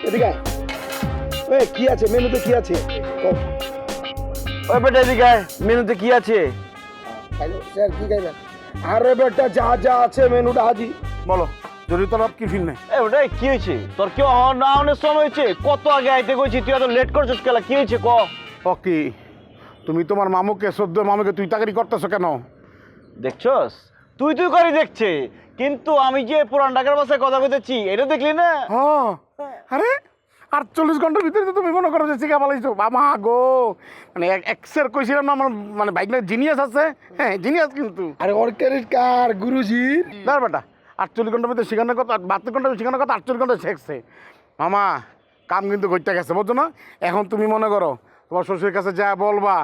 এদিকে কি আছে মেনুতে, কি আছে? ওই বেটা এদিকে মেনুতে কি আছে? স্যার কি খাইবেন? আরে বেটা যা যা আছে মেনুটা হাজি বলো যদি তোর কি ফিল নেই। এ ওটা কি হয়েছে? তোর কি না অনেক সময় হয়েছে? কত আগে আইতে কইছি, তুই এত লেট করছিস কেলা? কি হয়েছে ক? ওকে তুমি তোমার মামুকে সদ্য মামুকে তুই তাকারি করতেছো কেন? দেখছস তুই তুই করে দেখছে, কিন্তু আমি যে পুরান ঢাকার বাসায় কথা কইতেছি এটা দেখলি না? হ্যাঁ আরে 48 ঘন্টার ভিতরে তো তুমি মনে করো যে শিখা পালাইছো বাবা গো। মানে এক্সের কইছিলাম না আমার মানে বাইক না জিনিয়াস আছে। হ্যাঁ জিনিয়াস কিন্তু আরে অর্কের কার গুরুজির দাঁড় বেটা 48 ঘন্টার ভিতরে শিখানোর কথা 72 ঘন্টা শিখানোর কথা 48 ঘন্টা শেখছে মামা। কাম কিন্তু করতে গেছে বুঝছো না? এখন তুমি মনে করো তোমার শ্বশুরের কাছে যা বলবা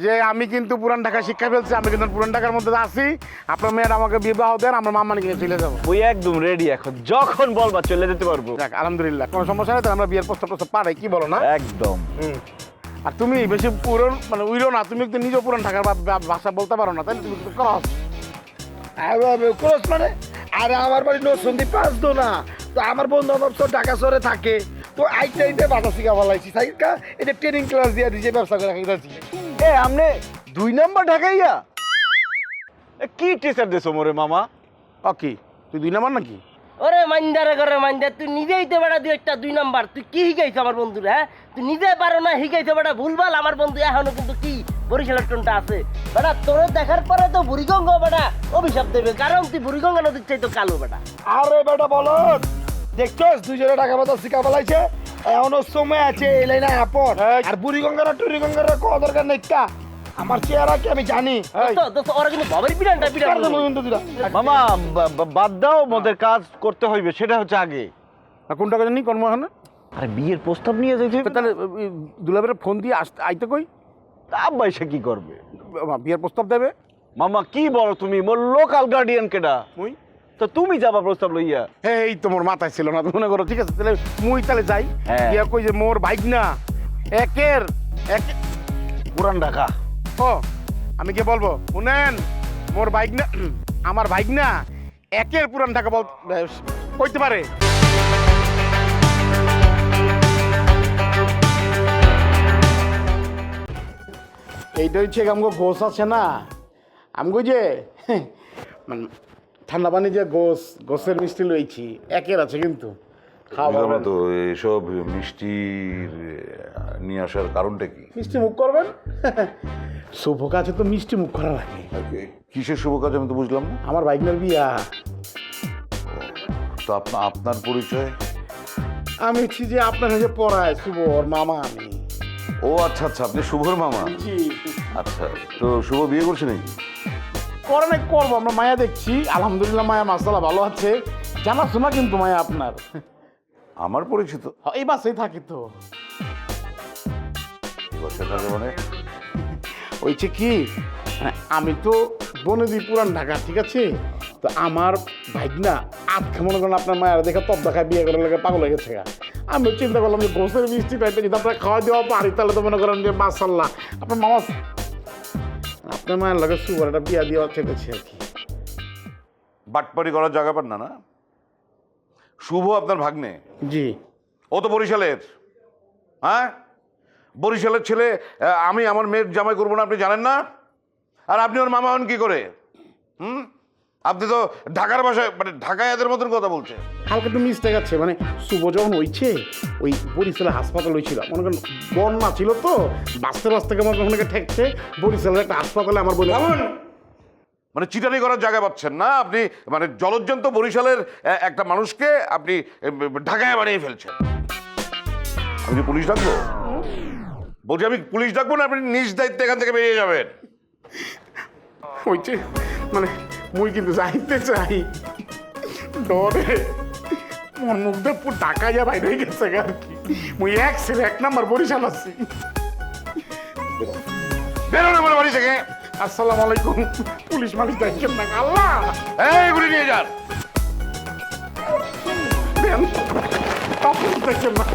যে আমি কিন্তু পুরান ঢাকা শিক্ষা ফেলছি, আমি কিন্তু পুরান ঢাকার মধ্যে আছি, আপনার মেয়ের আমাকে বিবাহ দেন, আমরা মামা নিয়ে চলে যাবো। ওই একদম রেডি, এখন যখন বলবা চলে যেতে পারবো। দেখ আলহামদুলিল্লাহ কোনো সমস্যা নেই, আমরা বিয়ের প্রস্তাব পারাই, কি বলো না? একদম। আর তুমি বেশি পুরন মানে উইরো না, তুমি একটু নিজেও পুরান ঢাকার ভাষা বলতে পারো না, তাই তুমি একটু ক্রস ক্রস মানে? আরে আমার বাড়ি নরসিংদী 5 দোনা, তো আমার বন্ধু বান্ধব তো ঢাকা শহরে থাকে, তো আইতে আইতে বাধা শিখা বলাইছি সাইকা এটা ট্রেনিং ক্লাস দিয়ে দিয়েছে, ব্যবসা করে খাইতেছি। এ আমনে 2 নাম্বার ঢাকাইয়া কি টিচার দেছো মোরে মামা? কি তুই 2 নাম্বার নাকি? ওরে মাইন্দারে করে মাইন্দা, তুই নিজেই তো বেড়া দুই একটা 2 নাম্বার। তুই কি শিখাইছ আমার বন্ধুরা? হ্যাঁ তুই নিজে পারো না শিখাইছ বেটা ভুলভাল। আমার বন্ধু এখনো কিন্তু কি বরিশালের টোনটা আছে বেটা। তোর দেখার পরে তো বুড়িগঙ্গা বেটা অভিশাপ দেবে, কারণ তুই বুড়িগঙ্গা নদীর চাইতো কালো বেটা। আরে বেটা বলো দেখছস 2 টাকা বাধা শিখা বলাইছে, এখনো সময় আছে এই লাইনে আপন। আর বুড়িগঙ্গারা টুরিগঙ্গারা কোয়া দরকার নেই, আমার চেহারা কি আমি জানি। তো ওরা কিন্তু বাবার পিটানটা পিটান মামা বাদ দাও, মোদের কাজ করতে হইবে, সেটা হচ্ছে আগে। কোন টাকা জানি কর্ম এখানে? আরে বিয়ের প্রস্তাব নিয়ে যাইতে তাহলে দুলাবের ফোন দিয়ে আইতে কই? আব্বা এসে কি করবে? বিয়ের প্রস্তাব দেবে। মামা কি বলো তুমি? মোর লোকাল গার্ডিয়ান কেডা? মুই তো তুমি যাবা প্রস্তাব লইয়া? এই তো মোর মাথায় ছিল না, মনে করো ঠিক আছে তাহলে মুই তাহলে যাই। বিয়া কই যে মোর বাইক না একের এক পুরান ঢাকা। ও আমি কি বলবো শুনেন, মোর বাইক না আমার বাইক না একের পুরান ঢাকা বল কইতে পারে। এইটা হচ্ছে আমগো গোস আছে না, আমগো যে মানে ঠান্ডা পানি যে গোসের মিষ্টি লইছি একের আছে কিন্তু খাওয়া তো এসব মিষ্টি নিয়ে আসার কারণটা কি? মিষ্টি মুখ করবেন শুভ কাজে তো মিষ্টি মুখ করা লাগে। কিসের শুভ কাজ আমি তো বুঝলাম না। আমার বাইকনার বিয়া। তো আপনার পরিচয়? আমি হচ্ছি যে আপনার কাছে পড়ায় শুভ ওর মামা আমি। ও আচ্ছা আচ্ছা, আপনি শুভর মামা। জি আচ্ছা, তো শুভ বিয়ে করছে নাকি? করে নাই করবো, আমরা মায়া দেখছি আলহামদুলিল্লাহ, মায়া মাসালা ভালো আছে, জানাশোনা কিন্তু মায়া আপনার। আমার পরিচিত? এই বাসেই থাকি তো। মানে ওইছে কি মানে আমি তো বনেদি পুরান ঢাকা, ঠিক আছে, তো আমার বাইক না আজকে মনে করেন আপনার মায়ের দেখে তপ দেখায় বিয়ে করার লাগে পাগল হয়ে গেছে। আমি চিন্তা করলাম যে গোসের মিষ্টি টাইপের যদি আপনার খাওয়া দেওয়া পারি তাহলে তো মনে করেন যে মাসাল্লাহ আপনার মামা আপনার মায়ের লাগে সুপার একটা বিয়া দেওয়া চেপেছি আর কি। বাটপারি করার জায়গা পান না না? শুভ আপনার ভাগ্নে? জি। ও তো বরিশালের। হ্যাঁ বরিশালের ছেলে, আমি আমার মেয়ের জামাই করবো না আপনি জানেন না? আর আপনি ওর মামা হন কি করে? আপনি তো ঢাকার ভাষায় মানে ঢাকায় এদের মতন কথা বলছেন। হালকা একটু মিস্টেক আছে, মানে শুভ যখন হয়েছে ওই বরিশালে হাসপাতাল হয়েছিল, মনে করেন বন্যা ছিল তো বাঁচতে বাঁচতে মনে করেন ঠেকছে বরিশালের একটা হাসপাতালে আমার বলে মানে চিটারি করার জায়গা পাচ্ছেন না আপনি, মানে জলজ্জন্ত বরিশালের একটা মানুষকে আপনি ঢাকায় বানিয়ে ফেলছেন। আমি কি পুলিশ ডাকবো? বলছি আমি পুলিশ ডাকবো না, আপনি নিজ দায়িত্বে এখান থেকে বেরিয়ে যাবেন। হয়েছে মানে মুই কিন্তু যাইতে চাই ডরে মোর মুখ দিয়ে পুরো ঢাকা যা বাইরে হয়ে গেছে আর কি। মুই এক নাম্বার বরিশাল আছি। বেরোন আমার বাড়ি থেকে। আসসালামু আলাইকুম। পুলিশ মালিশ দেখেন না আল্লাহ, এইগুলি নিয়ে যান। দেখেন না।